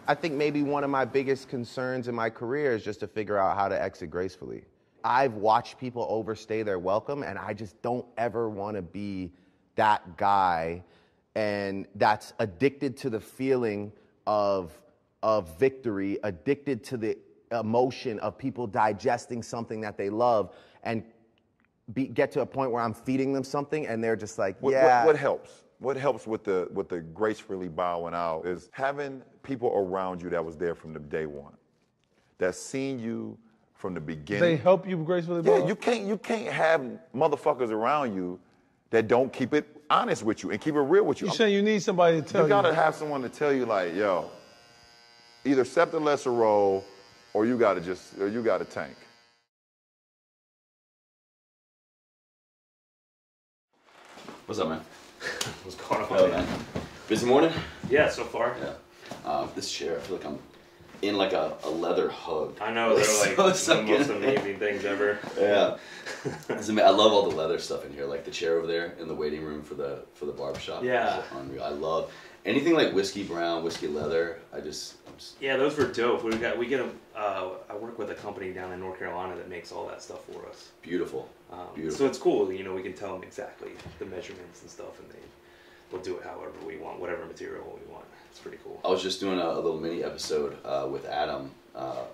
I think maybe one of my biggest concerns in my career is just to figure out how to exit gracefully. I've watched people overstay their welcome, and I just don't ever want to be that guy, and that's addicted to the feeling of victory, addicted to the emotion of people digesting something that they love, and get to a point where I'm feeding them something, and they're just like, yeah. What helps? What helps with the gracefully bowing out is having people around you that was there from the day one, that's seen you from the beginning. They help you gracefully bow? Yeah, you can't have motherfuckers around you that don't keep it honest with you and keep it real with you. You're saying you need somebody to tell you. You gotta have someone to tell you, like, yo, either accept the lesser role or you gotta tank. What's up, man? What's going on? Hello, man. Busy morning? Yeah, so far. Yeah. This chair, I feel like I'm in like a leather hug. I know, they're like the most amazing things ever. Yeah. I love all the leather stuff in here, like the chair over there in the waiting room for the barbershop. Yeah. I love anything like whiskey brown, whiskey leather. Yeah, those were dope. We get them. I work with a company down in North Carolina that makes all that stuff for us. Beautiful. Beautiful. So it's cool. You know, we can tell them exactly the measurements and stuff, and we'll do it however we want, whatever material we want. It's pretty cool. I was just doing a little mini episode with Adam,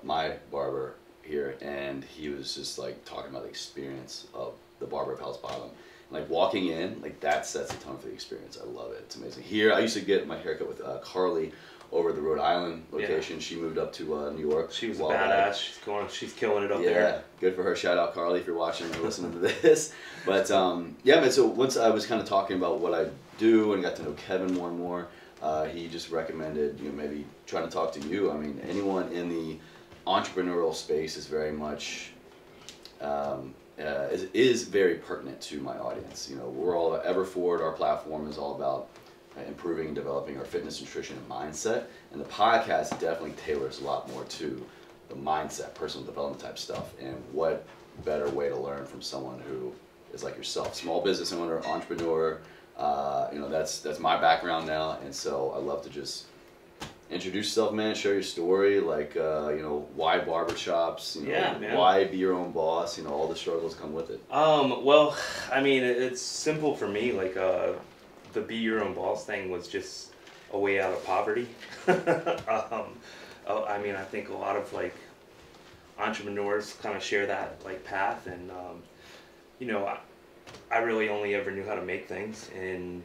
my barber here, and he was just like talking about the experience of the barber of Hell's Bottom. Like walking in, like that sets the tone for the experience. I love it. It's amazing. Here, I used to get my haircut with Carly over at the Rhode Island location. Yeah. She moved up to New York. She was a badass. She's killing it up there. Yeah, good for her. Shout out Carly if you're watching or listening to this. But yeah, man. So once I was kind of talking about what I do and got to know Kevin more and more, he just recommended maybe trying to talk to you. I mean, anyone in the entrepreneurial space is very much is very pertinent to my audience. We're all Everforward. Our platform is all about improving and developing our fitness, nutrition, and mindset. And the podcast definitely tailors a lot more to the mindset, personal development type stuff. And what better way to learn from someone who is like yourself, small business owner, entrepreneur. That's my background now, and so I love to just introduce yourself, man. Share your story, like why barbershops, why be your own boss. All the struggles come with it. Well, I mean, it's simple for me. Like the be your own boss thing was just a way out of poverty. I mean, I think a lot of like entrepreneurs kind of share that like path, and I really only ever knew how to make things. And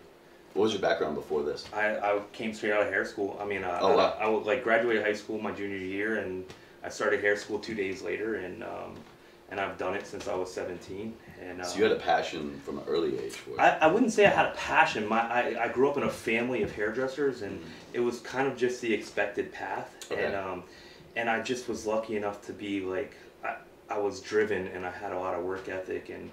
what was your background before this? I came straight out of hair school. I mean, wow. I like graduated high school my junior year, and I started hair school 2 days later, and I've done it since I was 17. And so you had a passion from an early age for it. I wouldn't say I had a passion. I grew up in a family of hairdressers, and it was kind of just the expected path. Okay. And I just was lucky enough to be like I was driven, and I had a lot of work ethic, and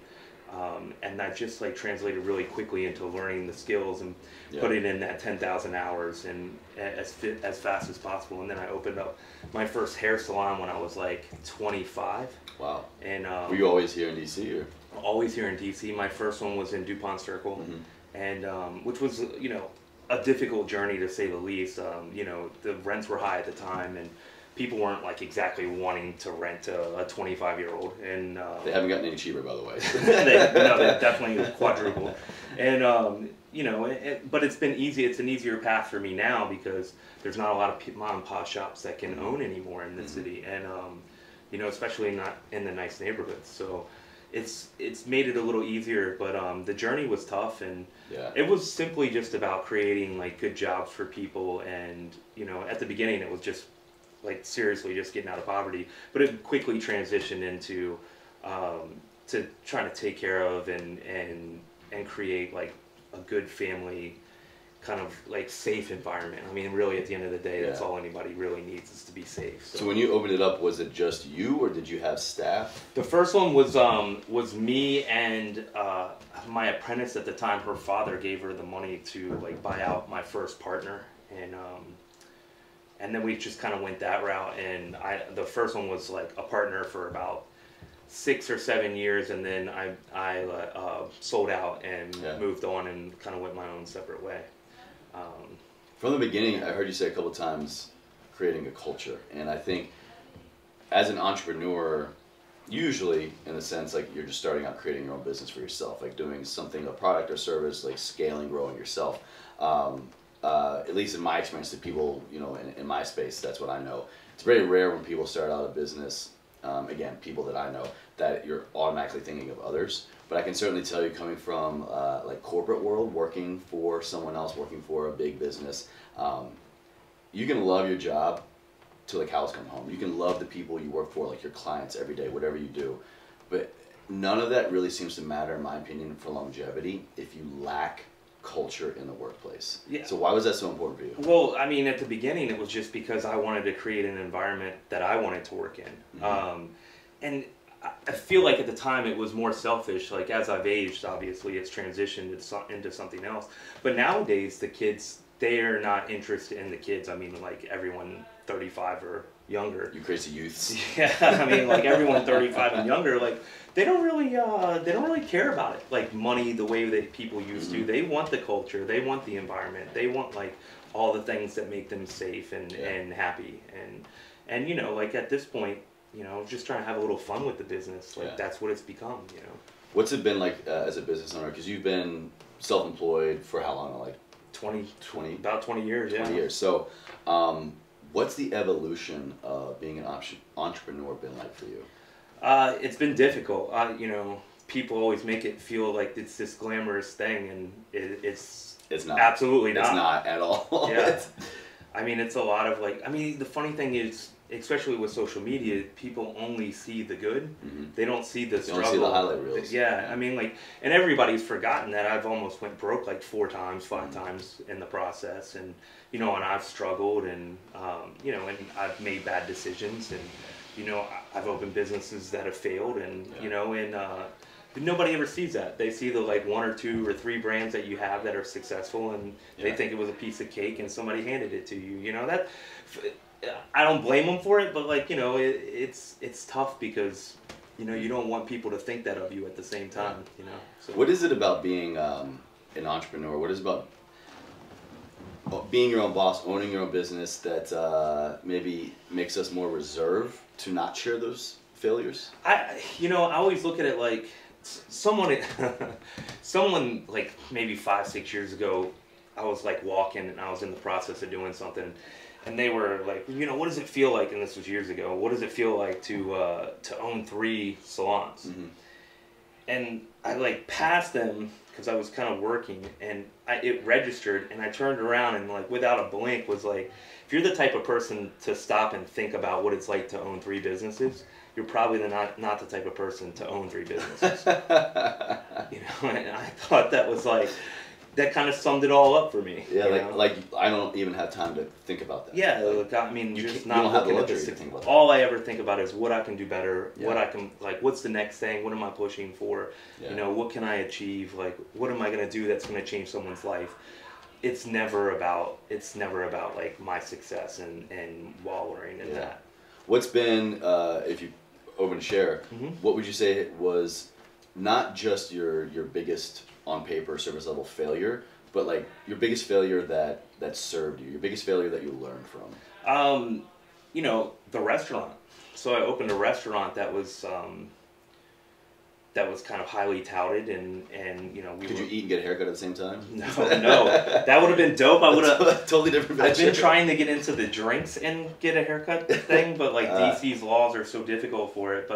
that just like translated really quickly into learning the skills and putting in that 10,000 hours and as fast as possible. And then I opened up my first hair salon when I was like 25. Wow. And were you always here in DC or? Always here in DC. My first one was in DuPont Circle, and which was a difficult journey to say the least. The rents were high at the time, and people weren't like exactly wanting to rent a 25-year-old, and they haven't gotten any cheaper, by the way. they definitely quadrupled, and but it's been easy. It's an easier path for me now because there's not a lot of mom and pop shops that can own anymore in the city, and especially not in the nice neighborhoods. So it's made it a little easier, but the journey was tough, and it was simply just about creating like good jobs for people, and at the beginning it was just like seriously just getting out of poverty, but it quickly transitioned into to trying to take care of and create like a good family kind of like safe environment. I mean, really at the end of the day, that's all anybody really needs is to be safe. So when you opened it up, was it just you or did you have staff? The first one was me and my apprentice at the time. Her father gave her the money to like buy out my first partner, and then we just kind of went that route. And the first one was like a partner for about 6 or 7 years, and then I sold out and moved on and kind of went my own separate way. From the beginning, I heard you say a couple times, creating a culture. And I think as an entrepreneur, usually in the sense like you're just starting out creating your own business for yourself, like doing something, a product or service, like scaling, growing yourself. At least in my experience, the people, you know, in my space, that's what I know. It's very rare when people start out a business, again, people that I know, that you're automatically thinking of others. But I can certainly tell you, coming from like corporate world, working for someone else, working for a big business, you can love your job till the cows come home. You can love the people you work for, like your clients every day, whatever you do. But none of that really seems to matter, in my opinion, for longevity if you lack culture in the workplace. Yeah. So why was that so important for you? Well, I mean, at the beginning, it was just because I wanted to create an environment that I wanted to work in. And I feel like at the time it was more selfish. Like as I've aged, obviously it's transitioned into something else. But nowadays, the kids, they're not interested in the kids. I mean, like everyone 35 or younger. You crazy youths. Yeah, I mean, like everyone 35 and younger, like they don't really care about it, like money the way that people used to. They want the culture, they want the environment, they want like all the things that make them safe and happy, and you know, like at this point, you know, just trying to have a little fun with the business, like that's what it's become, you know. What's it been like as a business owner? Because you've been self-employed for how long? Like 20 about 20 years. 20 years. So, what's the evolution of being an entrepreneur been like for you? It's been difficult. You know, people always make it feel like it's this glamorous thing, and it's not. Absolutely not. It's not at all. Yeah. I mean, it's a lot of like, I mean, the funny thing is, especially with social media, people only see the good. They don't see the struggle. Don't see the highlight reels. Yeah, I mean, like, and everybody's forgotten that I've almost went broke like 4 times, 5 times in the process, and you know, and I've struggled, and you know, and I've made bad decisions, and you know, I've opened businesses that have failed, and you know, and but nobody ever sees that. They see the like 1 or 2 or 3 brands that you have that are successful, and they think it was a piece of cake, and somebody handed it to you. You know, that I don't blame them for it, but like, you know, it's tough because, you know, you don't want people to think that of you at the same time. You know. So. What is it about being an entrepreneur? What is it about being your own boss, owning your own business that maybe makes us more reserved to not share those failures? I always look at it like someone like maybe 5-6 years ago, I was like walking and I was in the process of doing something, and they were like, you know, what does it feel like? And this was years ago. What does it feel like to own 3 salons? And I like passed them because I was kind of working, and it registered, and I turned around and like without a blink was like, if you're the type of person to stop and think about what it's like to own 3 businesses, you're probably not the type of person to own 3 businesses. You know, and I thought that was like, that kind of summed it all up for me. Yeah, like I don't even have time to think about that. Yeah, like, I mean, you just you not don't have the looking at luxury this. to think about that. All I ever think about is what I can do better, Yeah. what I can, like, what's the next thing, what am I pushing for, Yeah. you know, what can I achieve, like, what am I going to do that's going to change someone's life. It's never about like my success and wallowing in that. What's been, if you open to share, what would you say was not just your biggest on paper service level failure, but like your biggest failure that served you, your biggest failure that you learned from? You know, the restaurant. So I opened a restaurant that was kind of highly touted, and you know, Could you eat and get a haircut at the same time? No, that would have been dope. I would have totally different. I've been venture. trying to get into the drinks and get a haircut thing, but like DC's laws are so difficult for it.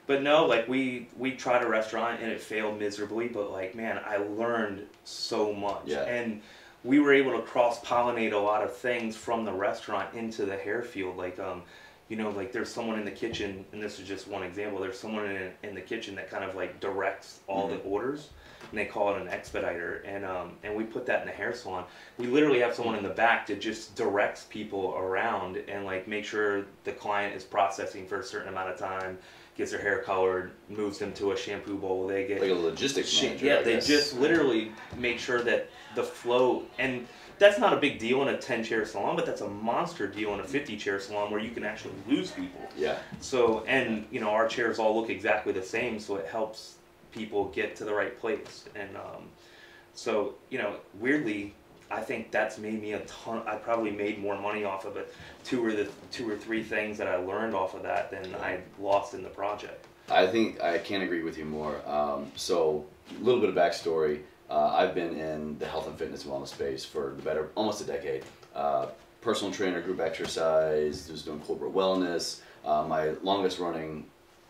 But no, like we tried a restaurant and it failed miserably. But like, man, I learned so much, Yeah. and we were able to cross-pollinate a lot of things from the restaurant into the hair field. Like, you know, like there's someone in the kitchen, and this is just one example. There's someone in the kitchen that kind of like directs all the orders, and they call it an expediter. And we put that in the hair salon. We literally have someone in the back that just directs people around and like make sure the client is processing for a certain amount of time, gets their hair colored, moves them to a shampoo bowl. They get like a logistics manager. yeah, I they guess. just literally make sure that the flow, and that's not a big deal in a 10-chair salon, but that's a monster deal in a 50-chair salon where you can actually lose people. Yeah. So, and you know, our chairs all look exactly the same, so it helps people get to the right place. And so, you know, weirdly, I think that's made me a ton. I probably made more money off of it, two or three things that I learned off of that than I lost in the project. I think I can't agree with you more. So a little bit of backstory. I've been in the health and fitness and wellness space for almost a decade. Personal trainer, group exercise, just doing corporate wellness. My longest running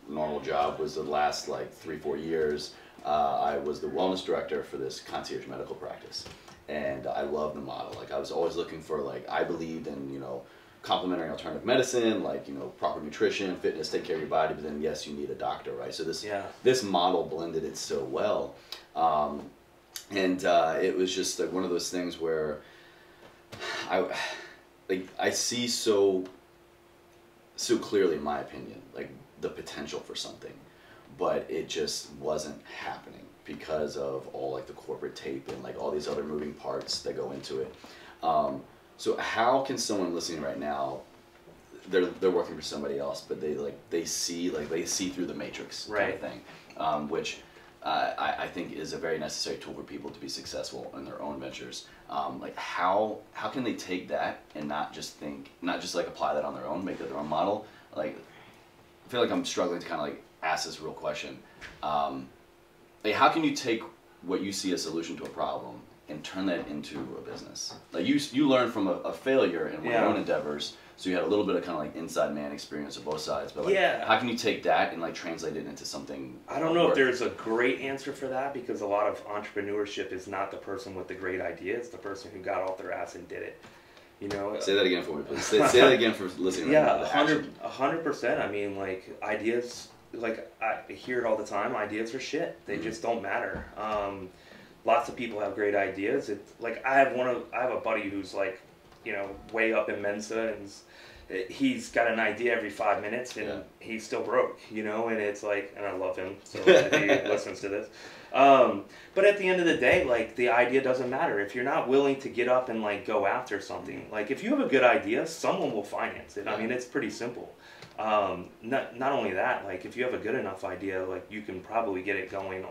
normal job was the last like 3-4 years. I was the wellness director for this concierge medical practice. And I love the model. Like I was always looking for I believed in, complementary alternative medicine, proper nutrition, fitness, take care of your body, but then yes, you need a doctor, right? So this model blended it so well. And it was just like one of those things where I see so clearly, in my opinion, like the potential for something, but it just wasn't happening because of all like the corporate tape and like all these other moving parts that go into it. So how can someone listening right now, they're working for somebody else, but they see through the matrix kind of thing, which I think is a very necessary tool for people to be successful in their own ventures. How can they take that and not just like apply that on their own, make that their own model? I feel like I'm struggling to kind of like ask this real question. How can you take what you see as a solution to a problem and turn that into a business? Like you learned from a failure in your own endeavors, so you had a little bit of kind of like inside man experience of both sides. But how can you take that and like translate it into something? I don't know if there's a great answer for that, because a lot of entrepreneurship is not the person with the great idea; it's the person who got off their ass and did it. Say that again for me, please. Say that again for listening. Yeah, 100%. I mean, like ideas. Like I hear it all the time. Ideas are shit. They just don't matter. Lots of people have great ideas. I have a buddy who's like, way up in Mensa, and he's got an idea every 5 minutes, and he's still broke. And it's like, and I love him, so if he listens to this. But at the end of the day, like the idea doesn't matter if you're not willing to get up and like go after something. Like if you have a good idea, someone will finance it. I mean, it's pretty simple. Not only that, like if you have a good enough idea, like you can probably get it going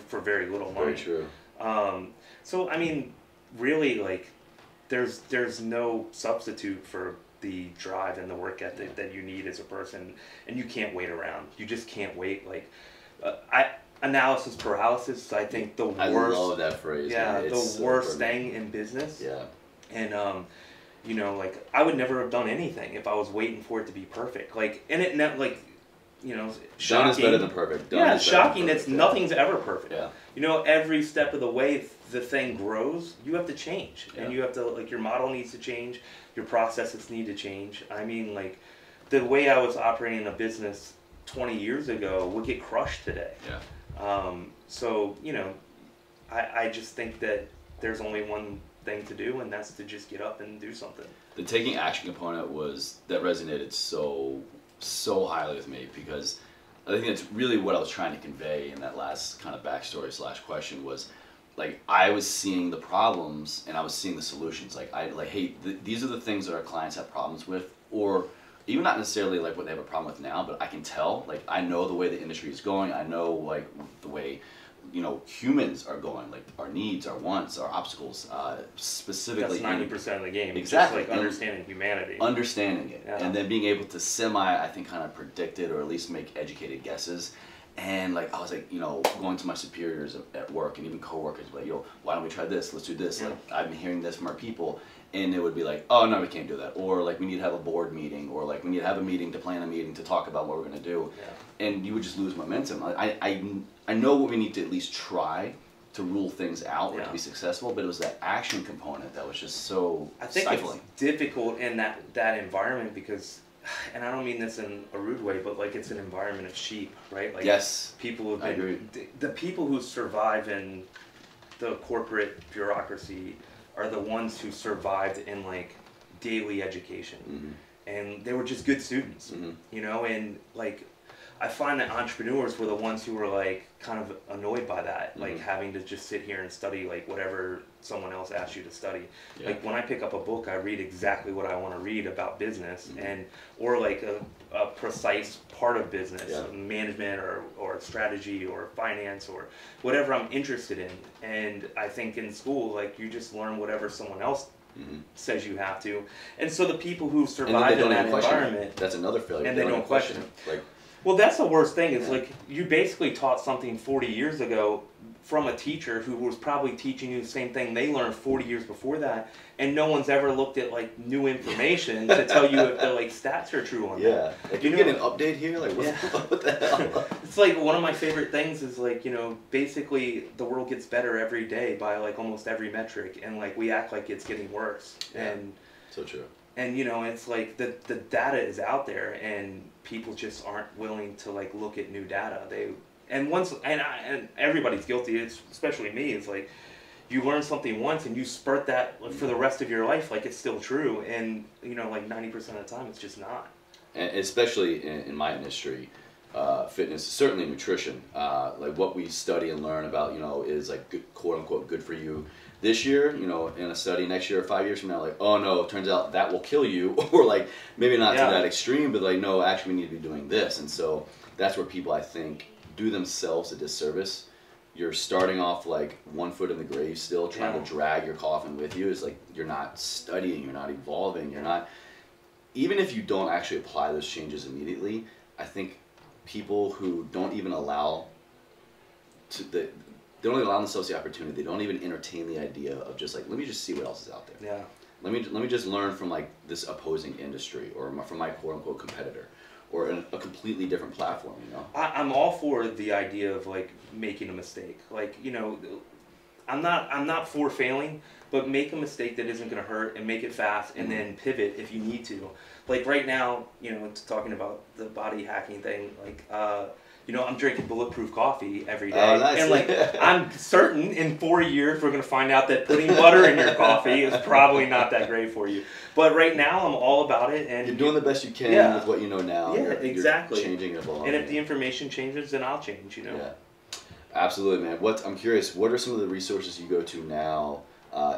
for very little money. Very true. So I mean, really, like there's no substitute for the drive and the work ethic that you need as a person, and you can't wait around. You just can't wait. Like analysis paralysis. I think the worst. I love that phrase. Yeah, man. the worst thing in business. Yeah. And like I would never have done anything if I was waiting for it to be perfect. Like, and it not like, shocking. Done is better than perfect. Shocking. It's nothing's ever perfect. Yeah. Every step of the way the thing grows, you have to change, and you have to like your model needs to change, your processes need to change. I mean, like the way I was operating a business 20 years ago would get crushed today. Yeah. So I just think that there's only one thing to do, and that's to just get up and do something. The taking action component that resonated so highly with me, because I think that's really what I was trying to convey in that last kind of backstory / question was, like I was seeing the problems and I was seeing the solutions. Like hey, these are the things that our clients have problems with, or even not necessarily like what they have a problem with now, but I can tell, like I know the way the industry is going. I know like the way humans are going, like our needs, our wants, our obstacles, specifically. That's 90% of the game. Exactly. Just like understanding humanity. Understanding it. And then being able to I think kind of predict it, or at least make educated guesses. And like, I was like, going to my superiors at work and even coworkers, like, why don't we try this? Let's do this. Like, I've been hearing this from our people. And it would be like, oh, no, we can't do that. Or like, we need to have a board meeting, or like, we need to have a meeting to plan a meeting to talk about what we're going to do. Yeah. And you would just lose momentum. I know what we need to at least try to rule things out or to be successful, but it was that action component that was just so stifling. It's difficult in that environment because, and I don't mean this in a rude way, but like it's an environment of sheep, right? Like people have been, the people who survive in the corporate bureaucracy are the ones who survived in like daily education. And they were just good students, and like I find that entrepreneurs were the ones who were like kind of annoyed by that, like Mhm. having to just sit here and study like whatever someone else asked you to study. Yeah. Like when I pick up a book, I read exactly what I want to read about business, Mhm. and or like a precise part of business, Yeah. management or strategy or finance or whatever I'm interested in. And I think in school, like you just learn whatever someone else Mhm. says you have to. And so the people who And then they survive in don't that even question environment, it. That's another failure. and they don't even question it. Like, well, that's the worst thing is Yeah. like you basically taught something 40 years ago from a teacher who was probably teaching you the same thing they learned 40 years before that, and no one's ever looked at like new information to tell you if the like stats are true on that. yeah. Like, you get an update here? Like, Yeah. what the hell? It's like one of my favorite things is like, you know, basically the world gets better every day by like almost every metric, and like we act like it's getting worse. Yeah. And So true. and you know, it's like the data is out there, and people just aren't willing to like look at new data. And everybody's guilty, it's, especially me. It's like you learn something once and you spurt that for the rest of your life like it's still true, and you know, like 90% of the time it's just not. And especially in my industry, fitness, certainly nutrition, like what we study and learn about, you know, is like good, quote unquote good for you this year, you know, in a study next year or 5 years from now, like, oh no, it turns out that will kill you, or like maybe not Yeah. to that extreme, but like, no, actually we need to be doing this. And so that's where people, I think, do themselves a disservice. You're starting off like 1 foot in the grave still, trying Yeah. to drag your coffin with you. It's like you're not studying, you're not evolving, you're not, even if you don't actually apply those changes immediately, I think people who don't even allow they don't even allow themselves the opportunity, they don't even entertain the idea of just like, let me just see what else is out there. Yeah. Let me just learn from like this opposing industry, or from my quote unquote competitor, or a completely different platform, you know? I'm all for the idea of like making a mistake. Like, you know, I'm not for failing, but make a mistake that isn't going to hurt and make it fast, and then pivot if you need to. Like right now, you know, it's talking about the body hacking thing. Like, you know, I'm drinking bulletproof coffee every day, Oh, nice. and like I'm certain in 4 years we're going to find out that putting butter in your coffee is probably not that great for you. But right now, I'm all about it, and You're doing the best you can Yeah. with what you know now. Yeah, You're exactly. changing and evolving. And if the information changes, then I'll change. You know. Yeah, absolutely, man. I'm curious. What are some of the resources you go to now?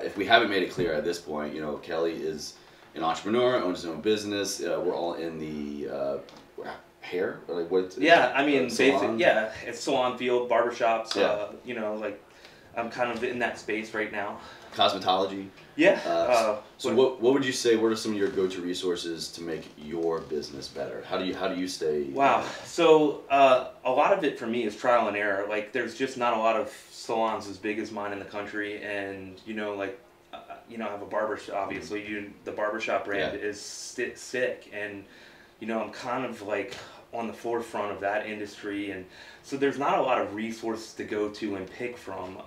If we haven't made it clear at this point, you know, Kelly is an entrepreneur, owns his own business. We're all in the hair, or like what? Yeah, I mean, salon? yeah, it's salon field, barbershops. Yeah. You know, like I'm kind of in that space right now. Cosmetology. Yeah. So what would you say? What are some of your go-to resources to make your business better? How do you stay? Wow. So a lot of it for me is trial and error. Like there's just not a lot of salons as big as mine in the country, and you know, like you know, I have a barbershop. Obviously, the barbershop brand Yeah. is sick, and you know, I'm kind of like on the forefront of that industry, and so there's not a lot of resources to go to and pick from.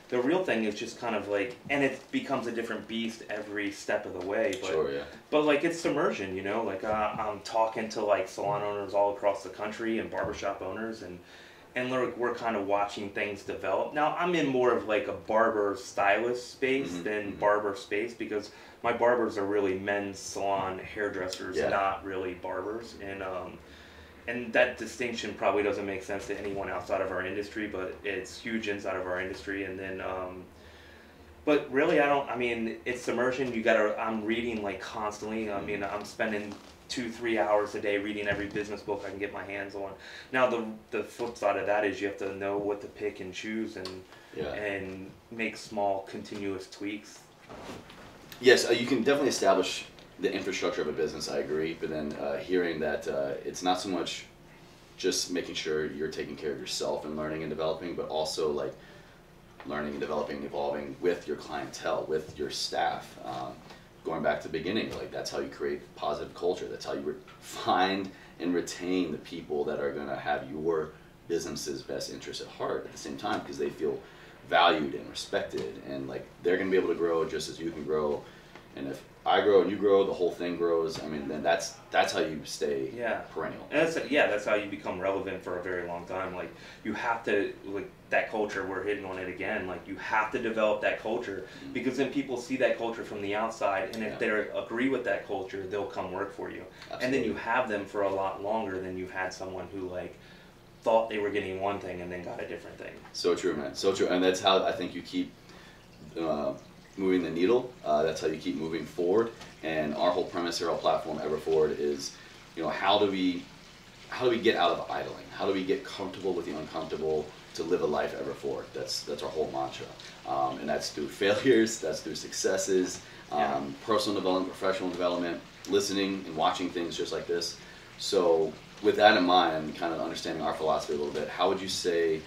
The real thing is just kind of like, and it becomes a different beast every step of the way. But, Sure, yeah. But like it's submersion, you know. Like I'm talking to like salon owners all across the country and barbershop owners, and we're kind of watching things develop. Now I'm in more of like a barber stylist space than barber space, because my barbers are really men's salon hairdressers, Yeah. not really barbers, and that distinction probably doesn't make sense to anyone outside of our industry, but it's huge inside of our industry. And then, but really, I mean, it's submersion. I'm reading like constantly. I mean, I'm spending 2-3 hours a day reading every business book I can get my hands on. Now, the flip side of that is you have to know what to pick and choose and make small, continuous tweaks. Yes, you can definitely establish the infrastructure of a business, I agree, but then hearing that it's not so much just making sure you're taking care of yourself and learning and developing, but also like learning and developing and evolving with your clientele, with your staff. Going back to the beginning, like that's how you create positive culture. That's how you find and retain the people that are going to have your business's best interest at heart at the same time, because they feel valued and respected, and like they're going to be able to grow just as you can grow. And if I grow and you grow, the whole thing grows. I mean, then that's how you stay perennial. And that's how you become relevant for a very long time. Like, you have to, like, that culture, we're hitting on it again, like, you have to develop that culture, because then people see that culture from the outside, and if they agree with that culture, they'll come work for you. Absolutely. And then you have them for a lot longer than you had someone who, like, thought they were getting one thing and then got a different thing. So true, man. So true. And that's how I think you keep moving the needle. That's how you keep moving forward. And our whole premise here, our platform, EverForward, is, you know, how do we get out of idling? How do we get comfortable with the uncomfortable to live a life ever forward? That's our whole mantra. And that's through failures, that's through successes, personal development, professional development, listening and watching things just like this. So with that in mind, kind of understanding our philosophy a little bit, how would you say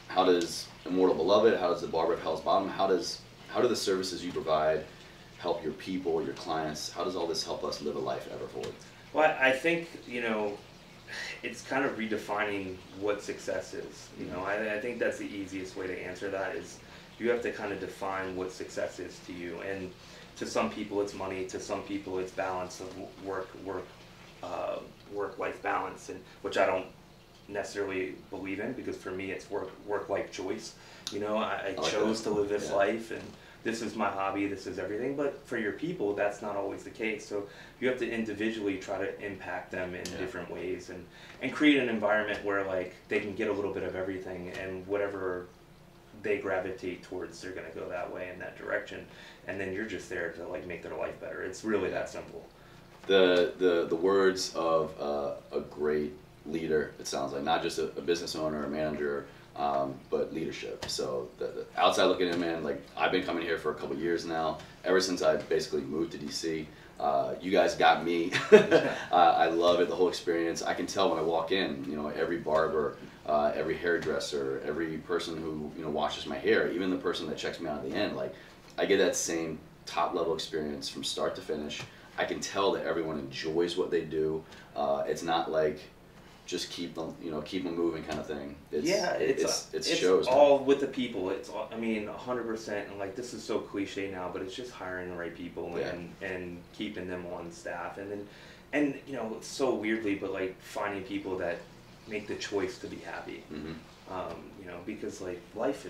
how does Immortal Beloved, how does the Barber of Hell's Bottom, how do the services you provide help your people, your clients? How does all this help us live a life ever forward? Well, I think, you know, it's kind of redefining what success is. You know, I think that's the easiest way to answer that, is you have to kind of define what success is to you. And to some people it's money, to some people it's balance of work-life balance, and which I don't necessarily believe in, because for me it's work-life choice. You know, I chose to live this life, and this is my hobby, this is everything. But for your people, that's not always the case. So you have to individually try to impact them in different ways, and create an environment where, like, they can get a little bit of everything, and whatever they gravitate towards, they're going to go that way in that direction. And then you're just there to, like, make their life better. It's really that simple. The words of a great leader, it sounds like, not just a business owner or manager, but leadership. So the outside looking in, man, like, I've been coming here for a couple years now, ever since I basically moved to DC. You guys got me. I love it, the whole experience. I can tell when I walk in, you know, every barber, every hairdresser, every person who, you know, washes my hair, even the person that checks me out at the end, like, I get that same top level experience from start to finish. I can tell that everyone enjoys what they do. It's not like just keep them moving kind of thing. It shows all with the people. It's all, I mean, 100%. And, like, this is so cliche now, but it's just hiring the right people and keeping them on staff, and you know, it's so weirdly, but, like, finding people that make the choice to be happy. You know, because, like, life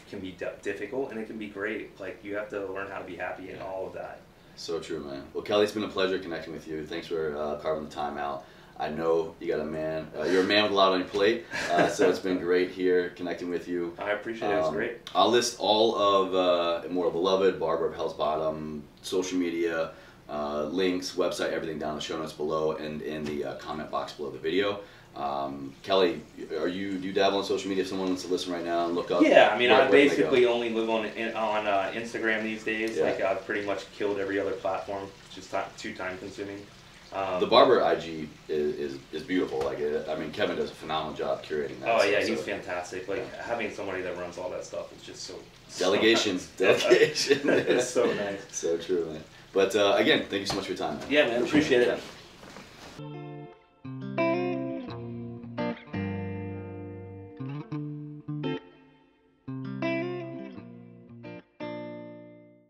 can be difficult, and it can be great. Like, you have to learn how to be happy in all of that. So true, man. Well, Kelly, it's been a pleasure connecting with you. Thanks for carving the time out. I know you got a man. You're a man with a lot on your plate, so it's been great here connecting with you. I appreciate it. It was great. I'll list all of Immortal Beloved, Barber of Hell's Bottom, social media, links, website, everything down in the show notes below and in the comment box below the video. Kelly, do you dabble on social media? If someone wants to listen right now and look up. Yeah, I mean, I basically only live on Instagram these days. Like, I've pretty much killed every other platform. It's just too time consuming. The Barber IG is beautiful. Like, I mean, Kevin does a phenomenal job curating that. Oh yeah, he's fantastic. Like, having somebody that runs all that stuff is just so delegation. Delegation. It's so nice. So true, man. But again, thank you so much for your time, man. Yeah, man, appreciate it.